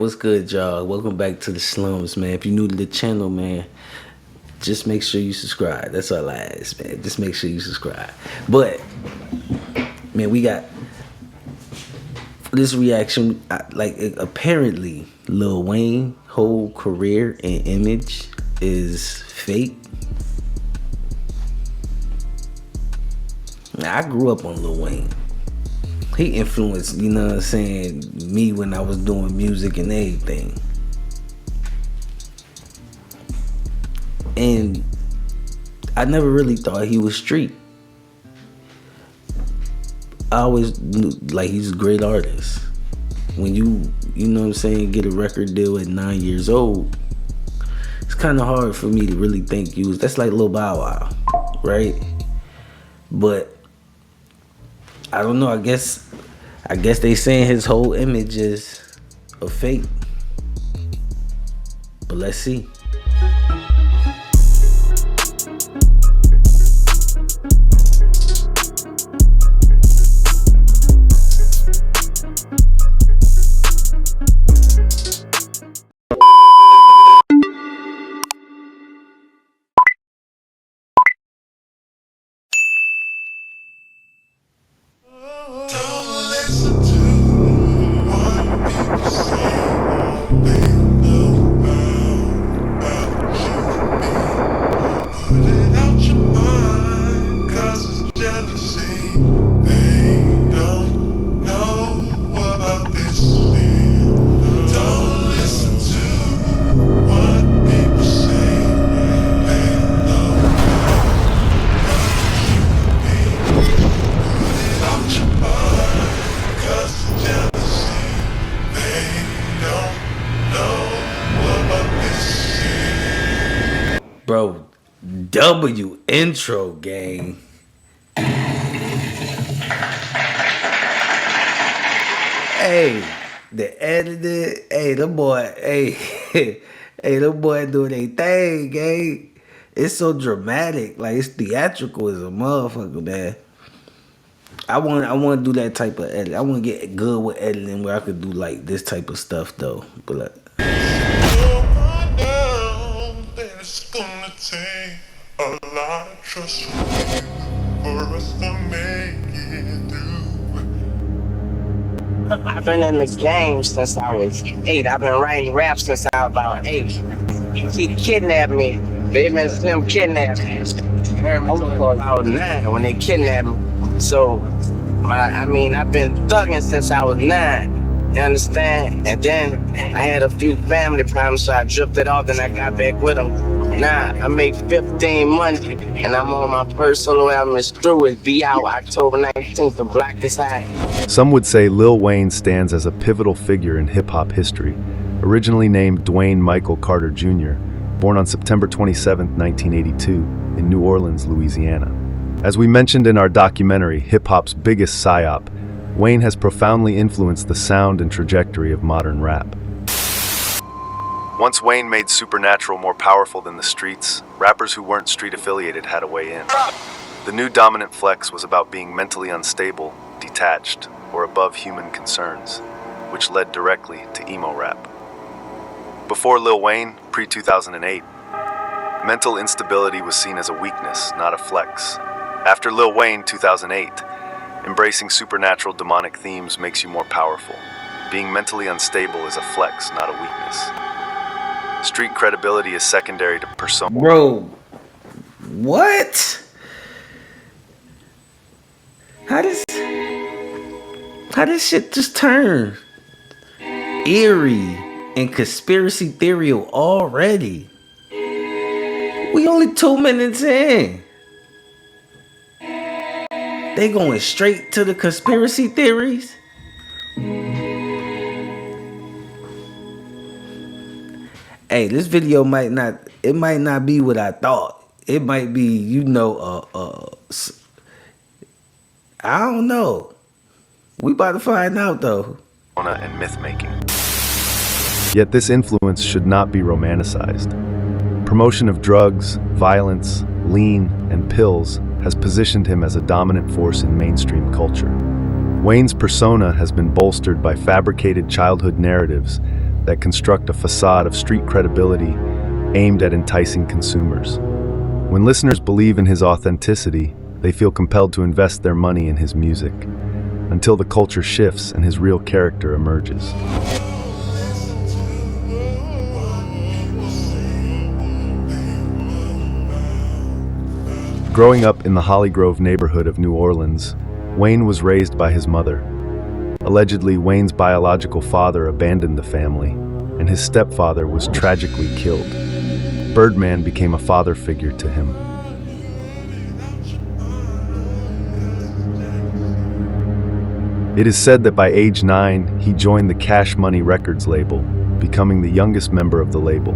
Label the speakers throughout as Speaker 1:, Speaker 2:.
Speaker 1: What's good, y'all? Welcome back to the slums, man. If you're new to the channel, man, just make sure you subscribe. That's all I ask, man. Just make sure you subscribe. But, man, we got this reaction. Apparently, Lil Wayne whole career and image is fake. Now, I grew up on Lil Wayne. He influenced, you know what I'm saying, me when I was doing music and everything. And I never really thought he was street. I always knew, like, he's a great artist. When you know what I'm saying, get a record deal at 9 years old, it's kind of hard for me to really think that's like Lil Bow Wow, right? But I don't know, I guess they saying his whole image is a fake. But let's see. Bro, W intro gang. Hey, the editor, hey, the boy, hey, hey, the boy doing their thing, gang. It's so dramatic, like it's theatrical as a motherfucker, man. I want to do that type of edit. I want to get good with editing where I could do like this type of stuff though. But like,
Speaker 2: it's gonna take a lot of trust from you for us to make it through.
Speaker 3: I've been in the game since I was 8. I've been writing rap since I was about 8. He kidnapped me. They've been him kidnapped me. I was 9 when they kidnapped me. So, I've been thugging since I was 9. You understand? And then I had a few family problems, so I drifted off, and I got back with them. Now I make 15 months, and I'm on my first solo album. It's through. It be out October 19th. The Black is High.
Speaker 4: Some would say Lil Wayne stands as a pivotal figure in hip-hop history. Originally named Dwayne Michael Carter Jr., born on September 27, 1982, in New Orleans, Louisiana. As we mentioned in our documentary, hip-hop's biggest psyop, Wayne has profoundly influenced the sound and trajectory of modern rap. Once Wayne made Supernatural more powerful than the streets, rappers who weren't street-affiliated had a way in. The new dominant flex was about being mentally unstable, detached, or above human concerns, which led directly to emo rap. Before Lil Wayne, pre-2008, mental instability was seen as a weakness, not a flex. After Lil Wayne, 2008, embracing supernatural demonic themes makes you more powerful. Being mentally unstable is a flex, not a weakness. Street credibility is secondary to persona.
Speaker 1: Bro, what? How does shit just turn eerie and conspiracy theory already? We only 2 minutes in. They going straight to the conspiracy theories? Hey, this video might not be what I thought. It might be, I don't know. We about to find out though.
Speaker 4: And myth-making. Yet this influence should not be romanticized. Promotion of drugs, violence, lean, and pills has positioned him as a dominant force in mainstream culture. Wayne's persona has been bolstered by fabricated childhood narratives that construct a facade of street credibility aimed at enticing consumers. When listeners believe in his authenticity, they feel compelled to invest their money in his music, until the culture shifts and his real character emerges. Growing up in the Holly Grove neighborhood of New Orleans, Wayne was raised by his mother. Allegedly, Wayne's biological father abandoned the family, and his stepfather was tragically killed. Birdman became a father figure to him. It is said that by age 9, he joined the Cash Money Records label, becoming the youngest member of the label.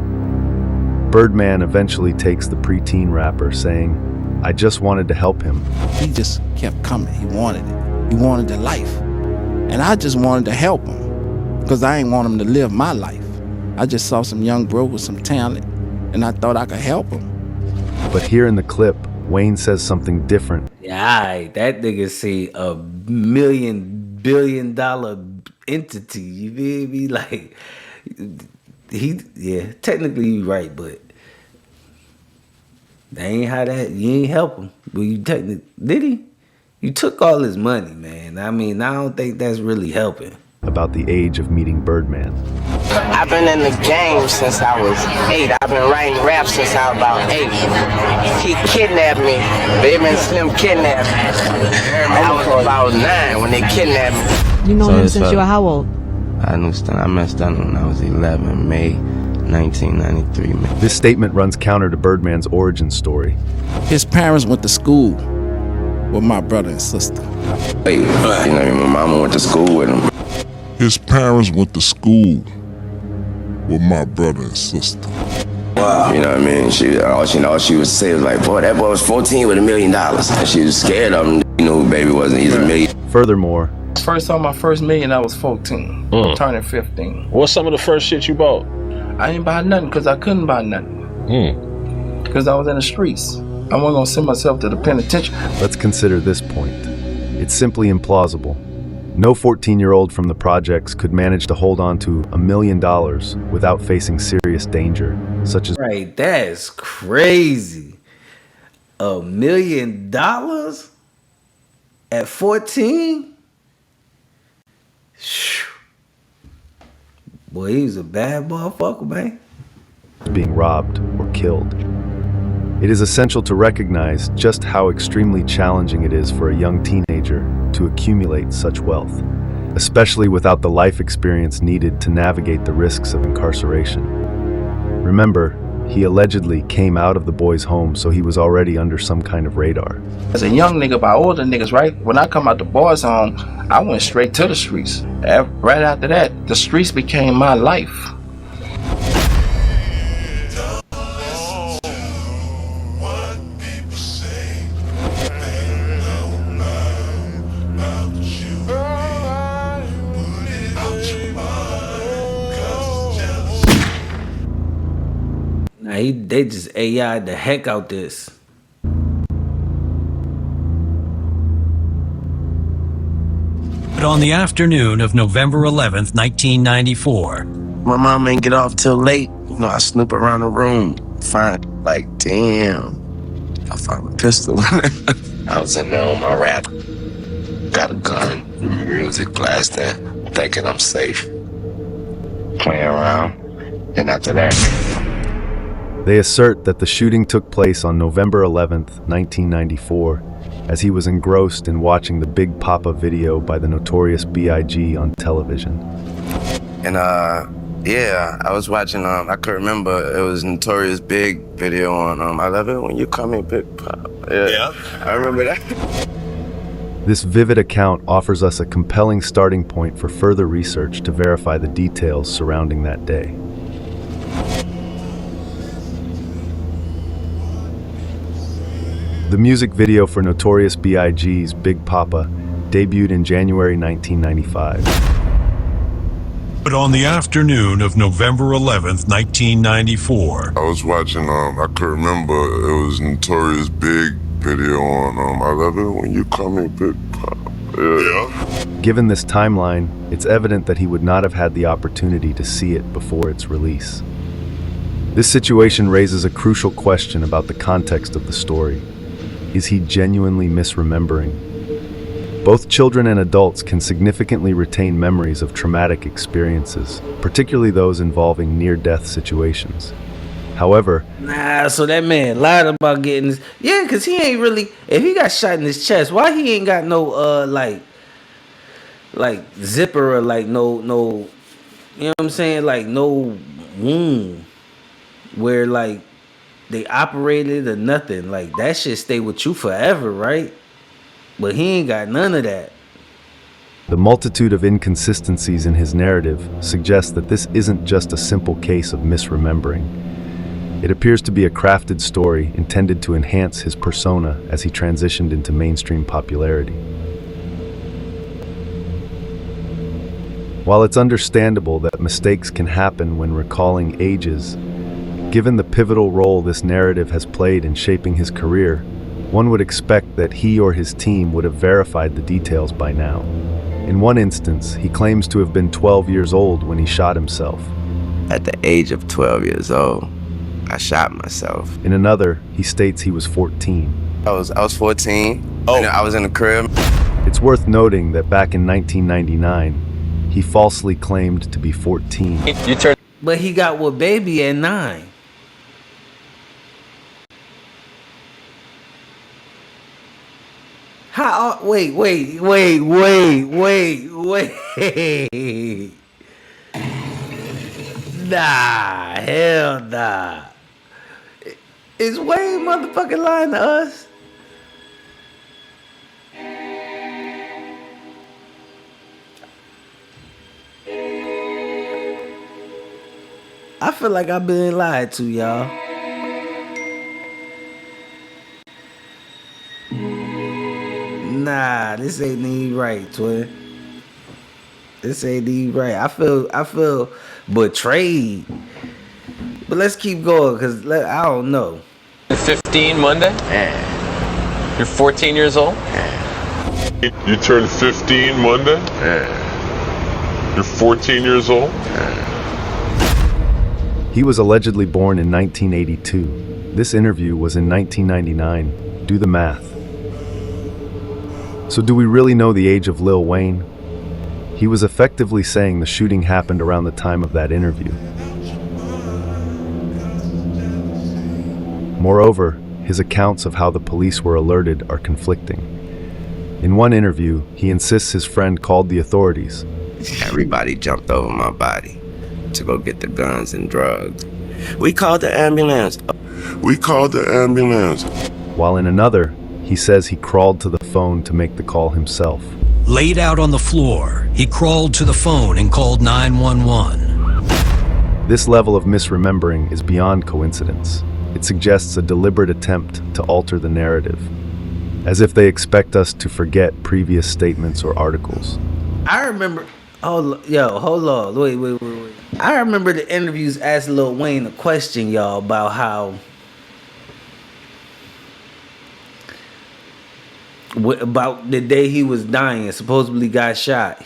Speaker 4: Birdman eventually takes the preteen rapper, saying, "I just wanted to help him."
Speaker 5: He just kept coming. He wanted it. He wanted the life. And I just wanted to help him because I ain't want him to live my life. I just saw some young bro with some talent and I thought I could help him.
Speaker 4: But here in the clip, Wayne says something different.
Speaker 1: Yeah, that nigga see a $1 billion entity. You feel me? Like technically you right, but that ain't how that. You ain't help him. But you technically did he? You took all his money, man. I mean, I don't think that's really helping.
Speaker 4: About the age of meeting Birdman.
Speaker 3: I've been in the game since I was 8. I've been writing rap since I was about 8. He kidnapped me. Baby and Slim kidnapped me. I was about 9 when they kidnapped me.
Speaker 6: You know him since you were how old?
Speaker 3: I met Stunner when I was 11, May 1993.
Speaker 4: This statement runs counter to Birdman's origin story.
Speaker 5: His parents went to school with my brother and sister.
Speaker 3: Hey, my mama went to school with him.
Speaker 2: His parents went to school with my brother and sister.
Speaker 3: Wow. You know what I mean? All she would say was like, boy, that boy was 14 with $1 million. And she was scared of him. You know who baby wasn't. He's a million.
Speaker 4: Furthermore,
Speaker 7: first saw my first million, I was 14, turning 15.
Speaker 8: What's some of the first shit you bought?
Speaker 7: I ain't buy nothing because I couldn't buy nothing. Because I was in the streets. I wasn't gonna send myself to the penitentiary.
Speaker 4: Let's consider this point. It's simply implausible. No 14-year-old from the projects could manage to hold on to $1 million without facing serious danger, such as...
Speaker 1: Right, that's crazy. $1 million at 14? Boy, he was a bad motherfucker, man.
Speaker 4: Being robbed or killed. It is essential to recognize just how extremely challenging it is for a young teenager to accumulate such wealth, especially without the life experience needed to navigate the risks of incarceration. Remember, he allegedly came out of the boy's home, so he was already under some kind of radar.
Speaker 7: As a young nigga by older niggas, right? When I come out the boys' home, I went straight to the streets. Right after that, the streets became my life.
Speaker 1: Now they just AI the heck out this.
Speaker 9: But on the afternoon of November 11th, 1994.
Speaker 3: My mom ain't get off till late. You know, I snoop around the room, find like, damn, I found a pistol. I was in there on my rap, got a gun, music blasting, thinking I'm safe, playing around, and after that.
Speaker 4: They assert that the shooting took place on November 11th, 1994, as he was engrossed in watching the Big Papa video by the Notorious B.I.G. on television.
Speaker 3: And yeah, I was watching, I could remember, it was Notorious Big video on I Love It When You Call Me Big Papa. Yeah, I remember that.
Speaker 4: This vivid account offers us a compelling starting point for further research to verify the details surrounding that day. The music video for Notorious B.I.G.'s Big Papa debuted in January 1995.
Speaker 2: But on the afternoon of November 11th, 1994, I was watching, I could remember, it was Notorious Big video on I Love It When You Call Me Big Papa. Yeah.
Speaker 4: Given this timeline, it's evident that he would not have had the opportunity to see it before its release. This situation raises a crucial question about the context of the story. Is he genuinely misremembering? Both children and adults can significantly retain memories of traumatic experiences, particularly those involving near-death situations. However,
Speaker 1: Nah, so that man lied about getting this. Yeah, because he ain't really. If he got shot in his chest, why he ain't got no, like zipper or like no, you know what I'm saying? Like no wound where like they operated or nothing. Like that shit stay with you forever, right? But he ain't got none of that.
Speaker 4: the multitude of inconsistencies in his narrative suggests that this isn't just a simple case of misremembering. It appears to be a crafted story intended to enhance his persona as he transitioned into mainstream popularity. While it's understandable that mistakes can happen when recalling ages, given the pivotal role this narrative has played in shaping his career, one would expect that he or his team would have verified the details by now. In one instance, he claims to have been 12 years old when he shot himself.
Speaker 3: At the age of 12 years old, I shot myself.
Speaker 4: In another, he states he was 14.
Speaker 3: I was 14. Oh. I was in the crib.
Speaker 4: It's worth noting that back in 1999, he falsely claimed to be 14.
Speaker 1: But he got with baby at 9. How? Wait. Nah, hell nah. Is Wayne motherfucking lying to us? I feel like I've been lied to, y'all. Nah, this ain't even right, twin. This ain't even right. I feel betrayed. But let's keep going, cause I don't know.
Speaker 8: 15 Monday?
Speaker 3: Yeah.
Speaker 8: You're 14 years old?
Speaker 2: You turned 15 Monday?
Speaker 3: Yeah.
Speaker 2: You're 14 years old?
Speaker 4: He was allegedly born in 1982. This interview was in 1999. Do the math. So do we really know the age of Lil Wayne? He was effectively saying the shooting happened around the time of that interview. Moreover, his accounts of how the police were alerted are conflicting. In one interview, he insists his friend called the authorities.
Speaker 3: Everybody jumped over my body to go get the guns and drugs. We called the ambulance.
Speaker 4: While in another, he says he crawled to the phone to make the call himself.
Speaker 9: Laid out on the floor, he crawled to the phone and called 911.
Speaker 4: This level of misremembering is beyond coincidence. It suggests a deliberate attempt to alter the narrative, as if they expect us to forget previous statements or articles.
Speaker 1: I remember. Hold on. Wait. I remember the interviews asked Lil Wayne a question, y'all, about how about the day he was dying, supposedly got shot,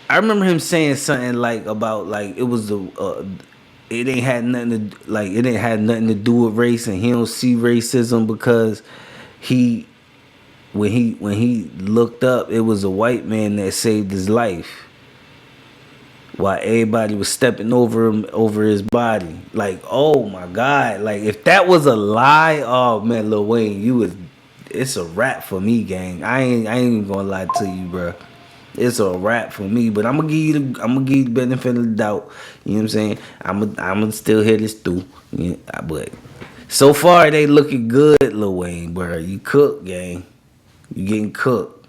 Speaker 1: I remember him saying something like about like it was it didn't have nothing to do with race, and he don't see racism because when he looked up, it was a white man that saved his life while everybody was stepping over him, over his body. Like, oh my God, like if that was a lie, oh man, Lil Wayne, it's a wrap for me, gang. I ain't even gonna lie to you, bro. It's a wrap for me, but I'm gonna give you the benefit of the doubt. You know what I'm saying? I'm gonna still hear this through. Yeah, but so far they looking good, Lil Wayne, bro. You cooked, gang. You getting cooked.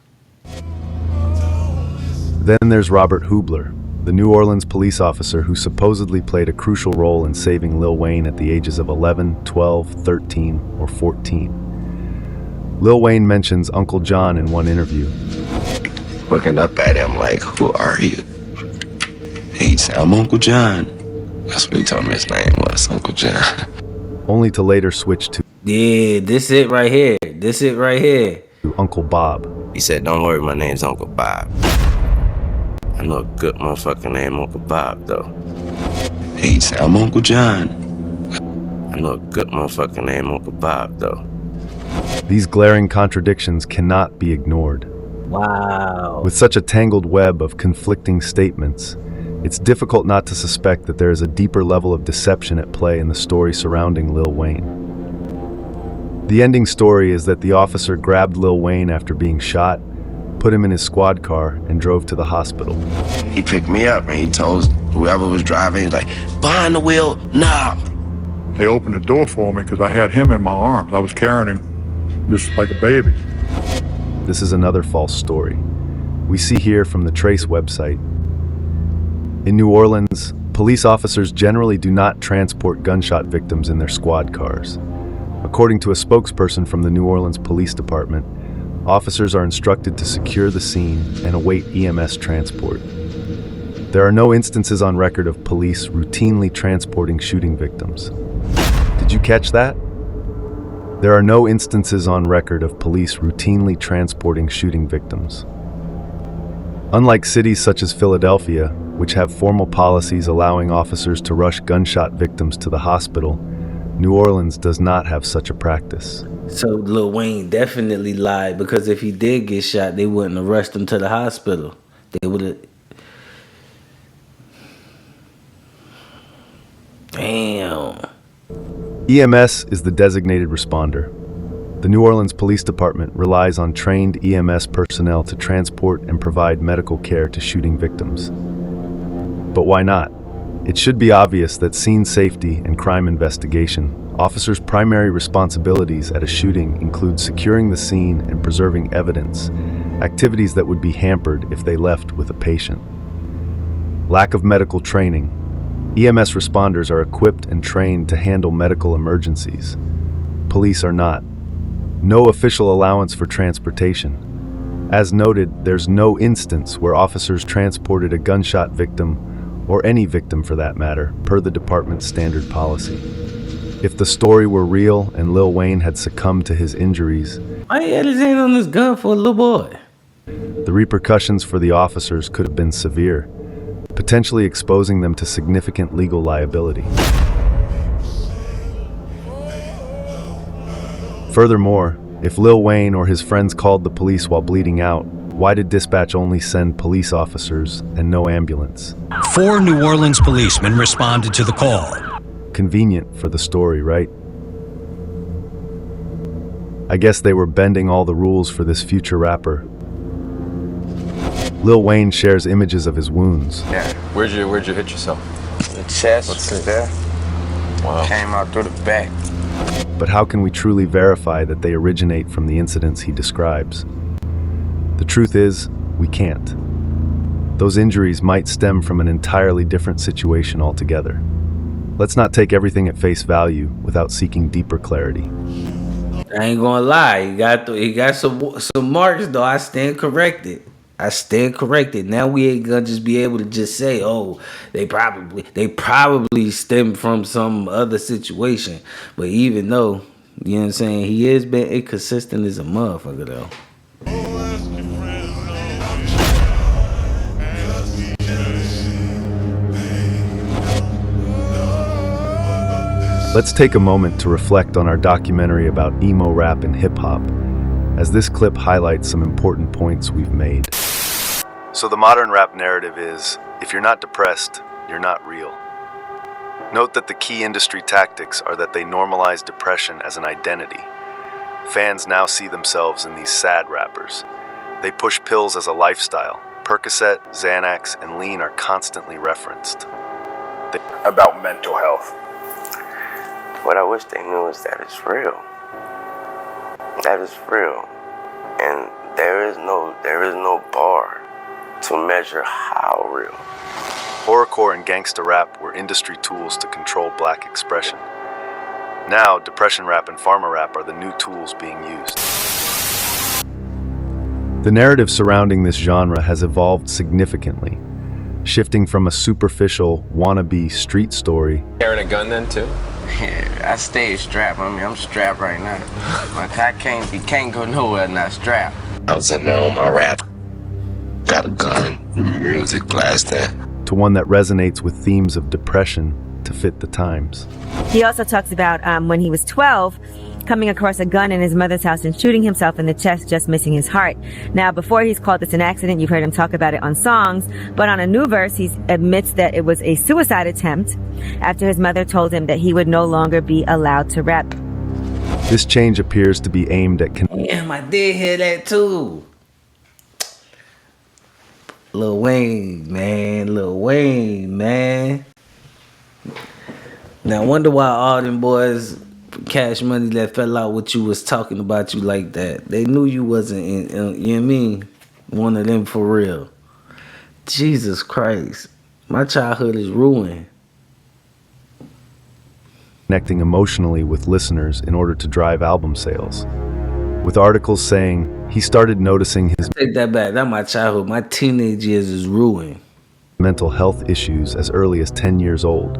Speaker 4: Then there's Robert Hubler, the New Orleans police officer who supposedly played a crucial role in saving Lil Wayne at the ages of 11, 12, 13, or 14. Lil Wayne mentions Uncle John in one interview.
Speaker 3: Looking up at him like, who are you? He said, I'm Uncle John. That's what he told me his name was, Uncle John.
Speaker 4: only to later switch to
Speaker 1: Yeah, this it right here. This it right here.
Speaker 4: Uncle Bob.
Speaker 3: He said, "Don't worry, my name's Uncle Bob." I know a good motherfucker named Uncle Bob, though.
Speaker 10: He said, "I'm Uncle John."
Speaker 3: I know a good motherfucker named Uncle Bob, though.
Speaker 4: These glaring contradictions cannot be ignored.
Speaker 1: Wow.
Speaker 4: With such a tangled web of conflicting statements, it's difficult not to suspect that there is a deeper level of deception at play in the story surrounding Lil Wayne. The ending story is that the officer grabbed Lil Wayne after being shot, put him in his squad car, and drove to the hospital.
Speaker 10: He picked me up and he told whoever was driving, he's like, "Behind the wheel, now."
Speaker 11: They opened the door for me because I had him in my arms. I was carrying him just like a baby.
Speaker 4: This is another false story. We see here from the Trace website. In New Orleans, police officers generally do not transport gunshot victims in their squad cars. According to a spokesperson from the New Orleans Police Department, officers are instructed to secure the scene and await EMS transport. There are no instances on record of police routinely transporting shooting victims. Did you catch that? There are no instances on record of police routinely transporting shooting victims. Unlike cities such as Philadelphia, which have formal policies allowing officers to rush gunshot victims to the hospital, New Orleans does not have such a practice.
Speaker 1: So Lil Wayne definitely lied, because if he did get shot, they wouldn't have rushed him to the hospital. They would have. Damn.
Speaker 4: EMS is the designated responder. The New Orleans Police Department relies on trained EMS personnel to transport and provide medical care to shooting victims. But why not? It should be obvious that scene safety and crime investigation, officers' primary responsibilities at a shooting include securing the scene and preserving evidence, activities that would be hampered if they left with a patient. Lack of medical training. EMS responders are equipped and trained to handle medical emergencies. Police are not. No official allowance for transportation. As noted, there's no instance where officers transported a gunshot victim, or any victim for that matter, per the department's standard policy. If the story were real and Lil Wayne had succumbed to his injuries,
Speaker 1: Why he had his hand on this gun for a little boy?
Speaker 4: the repercussions for the officers could have been severe, potentially exposing them to significant legal liability. Furthermore, if Lil Wayne or his friends called the police while bleeding out, why did dispatch only send police officers and no ambulance?
Speaker 9: 4 New Orleans policemen responded to the call.
Speaker 4: Convenient for the story, right? I guess they were bending all the rules for this future rapper. Lil Wayne shares images of his wounds.
Speaker 3: Yeah.
Speaker 8: Where'd you hit yourself?
Speaker 3: The chest
Speaker 8: Let's see.
Speaker 3: was there.
Speaker 8: Wow.
Speaker 3: Came out through the back.
Speaker 4: But how can we truly verify that they originate from the incidents he describes? The truth is, we can't. Those injuries might stem from an entirely different situation altogether. Let's not take everything at face value without seeking deeper clarity.
Speaker 1: I ain't gonna lie. He got some marks though. I stand corrected. Now we ain't gonna just be able to just say, oh, they probably stem from some other situation. But even though, you know what I'm saying, he has been inconsistent as a motherfucker though.
Speaker 4: Let's take a moment to reflect on our documentary about emo rap and hip-hop, as this clip highlights some important points we've made. So the modern rap narrative is, if you're not depressed, you're not real. Note that the key industry tactics are that they normalize depression as an identity. Fans now see themselves in these sad rappers. They push pills as a lifestyle. Percocet, Xanax, and lean are constantly referenced.
Speaker 7: About mental health.
Speaker 3: What I wish they knew is that it's real. That is real. And there is no bar to measure how real.
Speaker 4: Horrorcore and gangsta rap were industry tools to control black expression. Now, depression rap and pharma rap are the new tools being used. The narrative surrounding this genre has evolved significantly, shifting from a superficial, wannabe street story
Speaker 8: Carrying a gun then, too?
Speaker 3: Yeah, I stay strapped. I mean, I'm strapped right now. Like, you can't go nowhere not strapped.
Speaker 10: I was in there on my rap. Got a gun, music blasting.
Speaker 4: to one that resonates with themes of depression to fit the times.
Speaker 6: He also talks about when he was 12, coming across a gun in his mother's house and shooting himself in the chest, just missing his heart. Now, before he's called this an accident, you've heard him talk about it on songs, but on a new verse, he admits that it was a suicide attempt after his mother told him that he would no longer be allowed to rap.
Speaker 4: This change appears to be aimed at
Speaker 1: Damn, I did hear that too. Lil Wayne, man. Lil Wayne, man. Now, I wonder why all them boys, Cash Money, that fell out with you was talking about you like that. They knew you wasn't in, you know what I mean? One of them for real. Jesus Christ. My childhood is ruined.
Speaker 4: connecting emotionally with listeners in order to drive album sales. With articles saying he started noticing his
Speaker 1: Take that back. That's my childhood. My teenage years is ruined.
Speaker 4: mental health issues as early as 10 years old.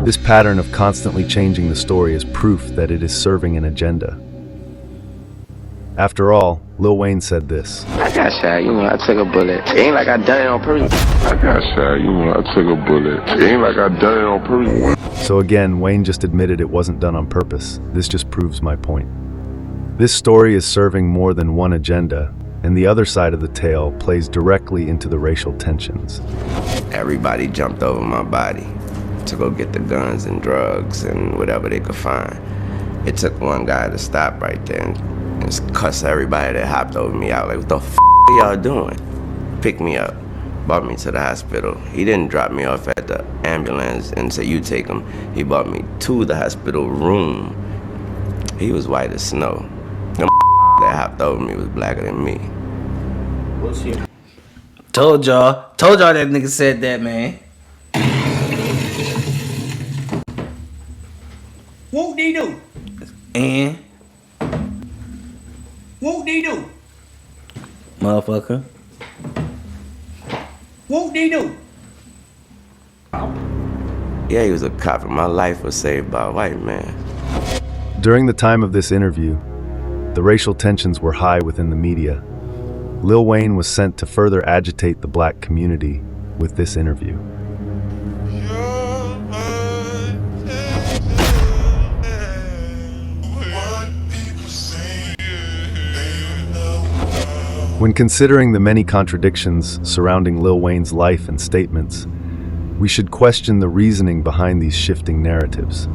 Speaker 4: This pattern of constantly changing the story is proof that it is serving an agenda. After all, Lil Wayne said this.
Speaker 3: I got shot, I took a bullet. It ain't like I done it on purpose.
Speaker 2: I got shot, I took a bullet. It ain't like I done it on purpose.
Speaker 4: So again, Wayne just admitted it wasn't done on purpose. This just proves my point. This story is serving more than one agenda, and the other side of the tale plays directly into the racial tensions.
Speaker 3: Everybody jumped over my body to go get the guns and drugs and whatever they could find. It took one guy to stop right there and just cuss everybody that hopped over me out. Like, what the f are y'all doing? Picked me up, brought me to the hospital. He didn't drop me off at the ambulance and say, you take him. He brought me to the hospital room. He was white as snow. The that hopped over me was blacker than me.
Speaker 1: What's here? Told y'all that nigga said that, man.
Speaker 12: Whoop de do.
Speaker 1: And
Speaker 12: Whoop de do.
Speaker 1: motherfucker.
Speaker 12: Whoop de do.
Speaker 3: Yeah, he was a cop, and my life was saved by a white man.
Speaker 4: During the time of this interview, the racial tensions were high within the media. Lil Wayne was sent to further agitate the black community with this interview. When considering the many contradictions surrounding Lil Wayne's life and statements, we should question the reasoning behind these shifting narratives.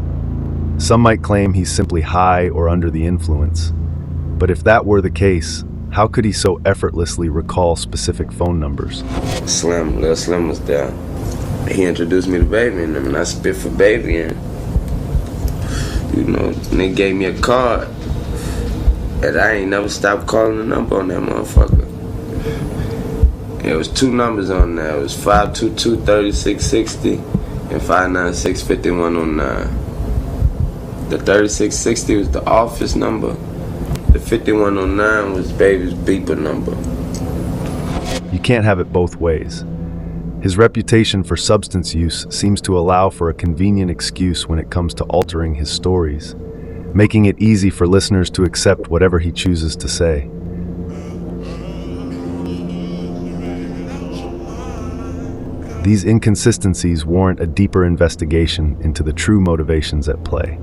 Speaker 4: Some might claim he's simply high or under the influence, but if that were the case, how could he so effortlessly recall specific phone numbers?
Speaker 3: Lil Slim was there. He introduced me to Baby and them, and I spit for Baby, and they gave me a card, and I ain't never stopped calling the number on that motherfucker. It was two numbers on there. It was 522-3660 and 596-5109. The 3660 was the office number. The 5109 was Baby's beeper number.
Speaker 4: You can't have it both ways. His reputation for substance use seems to allow for a convenient excuse when it comes to altering his stories, making it easy for listeners to accept whatever he chooses to say. These inconsistencies warrant a deeper investigation into the true motivations at play.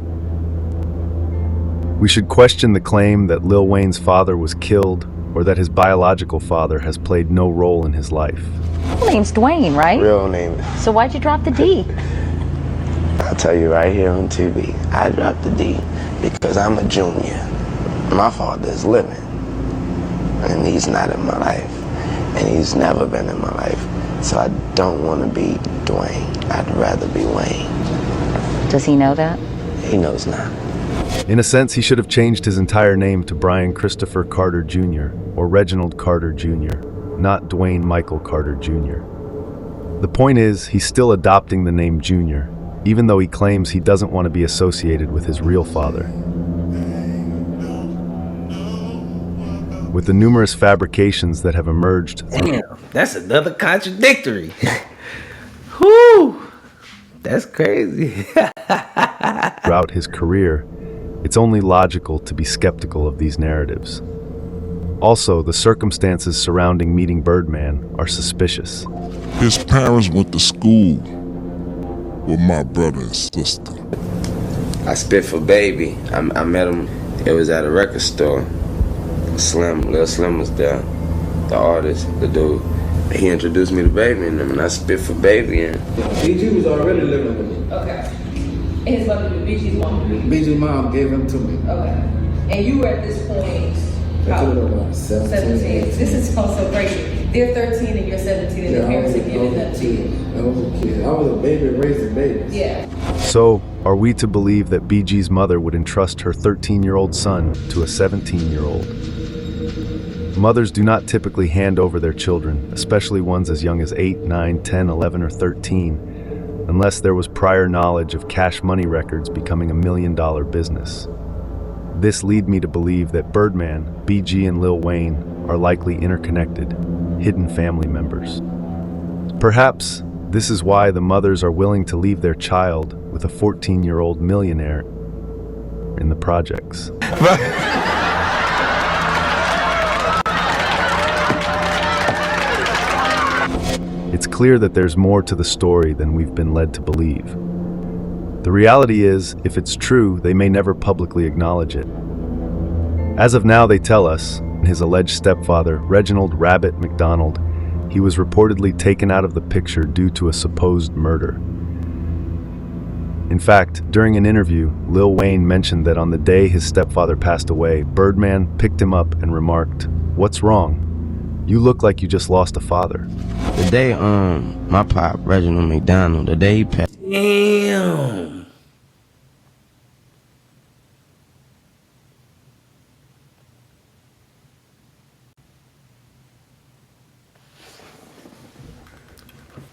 Speaker 4: We should question the claim that Lil Wayne's father was killed or that his biological father has played no role in his life.
Speaker 13: Real name's Dwayne, right?
Speaker 3: Real name.
Speaker 13: So why'd you drop the D?
Speaker 3: I'll tell you right here on TV, I dropped the D because I'm a junior. My father's living, and he's not in my life, and he's never been in my life. So I don't want to be Dwayne. I'd rather be Wayne.
Speaker 13: Does he know that?
Speaker 3: He knows now.
Speaker 4: In a sense, he should have changed his entire name to Brian Christopher Carter Jr. or Reginald Carter Jr., not Dwayne Michael Carter Jr. The point is, he's still adopting the name Jr., even though he claims he doesn't want to be associated with his real father. With the numerous fabrications that have emerged
Speaker 1: Damn, that's another contradictory. Whew, that's crazy.
Speaker 4: throughout his career, it's only logical to be skeptical of these narratives. Also, the circumstances surrounding meeting Birdman are suspicious.
Speaker 2: His parents went to school with my brother and sister.
Speaker 3: I spit for Baby. I met him. It was at a record store. Lil Slim was there, the artist, the dude. He introduced me to Baby and them, and I spit for Baby. And
Speaker 7: BG was already living with me.
Speaker 14: Okay. And his mother, BG's mom.
Speaker 7: BG mom gave him to me.
Speaker 14: Okay. And you were at this point,
Speaker 7: I could have been about 17.
Speaker 14: This is also crazy. They're 13 and you're 17 and the parents are giving that to you.
Speaker 7: I was a kid. I was a baby raising babies.
Speaker 14: Yeah.
Speaker 4: So, are we to believe that BG's mother would entrust her 13-year-old son to a 17-year-old? Mothers do not typically hand over their children, especially ones as young as 8, 9, 10, 11, or 13, unless there was prior knowledge of cash money records becoming a $1 million business. This lead me to believe that Birdman, BG, and Lil Wayne are likely interconnected, hidden family members. Perhaps this is why the mothers are willing to leave their child with a 14-year-old millionaire in the projects. It's clear that there's more to the story than we've been led to believe. The reality is, if it's true, they may never publicly acknowledge it. As of now, they tell us, his alleged stepfather, Reginald Rabbit McDonald, he was reportedly taken out of the picture due to a supposed murder. In fact, during an interview, Lil Wayne mentioned that on the day his stepfather passed away, Birdman picked him up and remarked, "What's wrong? You look like you just lost a father."
Speaker 3: the day my pop, Reginald McDonald, the day he passed.
Speaker 1: Damn.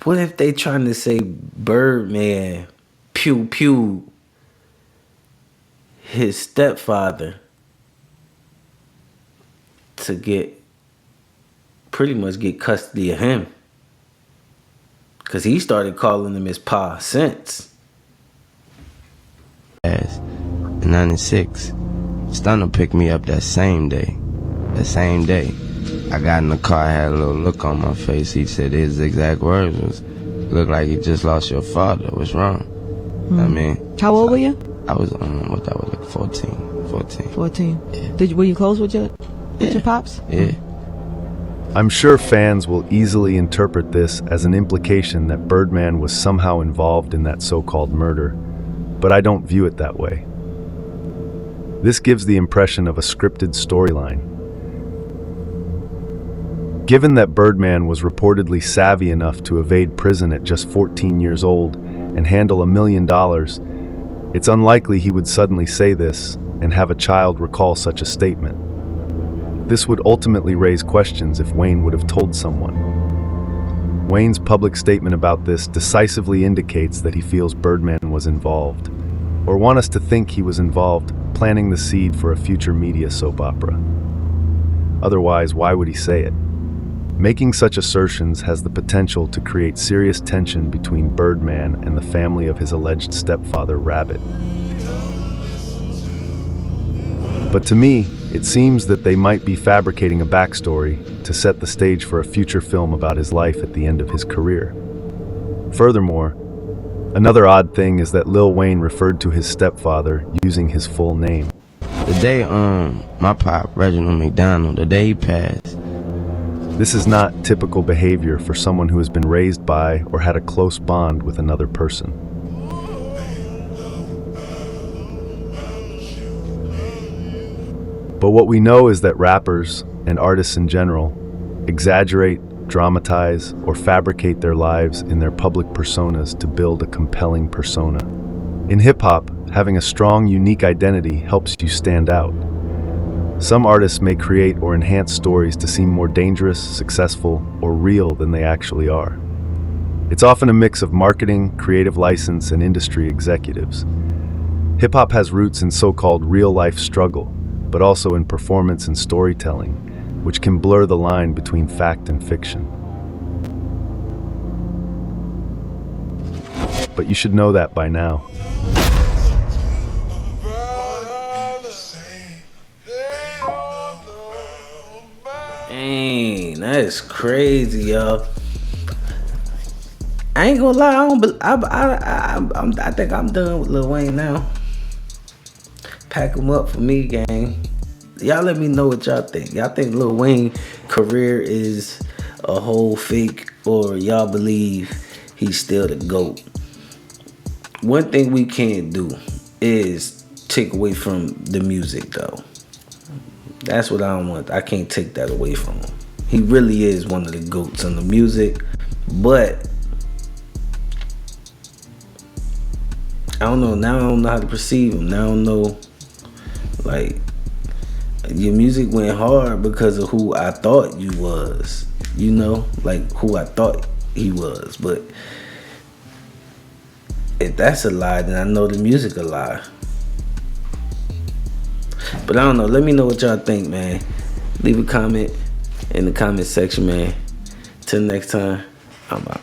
Speaker 1: What if they trying to say Birdman pew pew his stepfather to pretty much get custody of him? Cause he started calling him his pa since.
Speaker 3: In 96, Stunner picked me up that same day. I got in the car, I had a little look on my face. He said his exact words was, "Look like you just lost your father. What's wrong?" I mean,
Speaker 15: how old were you?
Speaker 3: I was what I was like 14.
Speaker 15: 14. Yeah. Were you close with your pops?
Speaker 3: Yeah.
Speaker 4: I'm sure fans will easily interpret this as an implication that Birdman was somehow involved in that so-called murder, but I don't view it that way. This gives the impression of a scripted storyline. Given that Birdman was reportedly savvy enough to evade prison at just 14 years old and handle $1 million, it's unlikely he would suddenly say this and have a child recall such a statement. This would ultimately raise questions if Wayne would have told someone. Wayne's public statement about this decisively indicates that he feels Birdman was involved, or want us to think he was involved, planting the seed for a future media soap opera. Otherwise, why would he say it? Making such assertions has the potential to create serious tension between Birdman and the family of his alleged stepfather, Rabbit. But to me, it seems that they might be fabricating a backstory to set the stage for a future film about his life at the end of his career. Furthermore, another odd thing is that Lil Wayne referred to his stepfather using his full name.
Speaker 3: The day my pop, Reginald McDonald, the day he passed.
Speaker 4: This is not typical behavior for someone who has been raised by or had a close bond with another person. But what we know is that rappers, and artists in general, exaggerate, dramatize, or fabricate their lives in their public personas to build a compelling persona. In hip-hop, having a strong, unique identity helps you stand out. Some artists may create or enhance stories to seem more dangerous, successful, or real than they actually are. It's often a mix of marketing, creative license, and industry executives. Hip-hop has roots in so-called real-life struggle, but also in performance and storytelling, which can blur the line between fact and fiction. But you should know that by now.
Speaker 1: Dang, that's crazy, y'all. I ain't gonna lie, I think I'm done with Lil Wayne now. Pack him up for me, gang. Y'all let me know what y'all think. Y'all think Lil Wayne career is a whole fake, or y'all believe he's still the GOAT? One thing we can't do is take away from the music, though. That's what I don't want. I can't take that away from him. He really is one of the GOATs on the music, but I don't know. Now I don't know how to perceive him. Now I don't know. Like, your music went hard because of who I thought you was. You know? Like, who I thought he was. But if that's a lie, then I know the music a lie. But I don't know. Let me know what y'all think, man. Leave a comment in the comment section, man. Till next time, I'm out.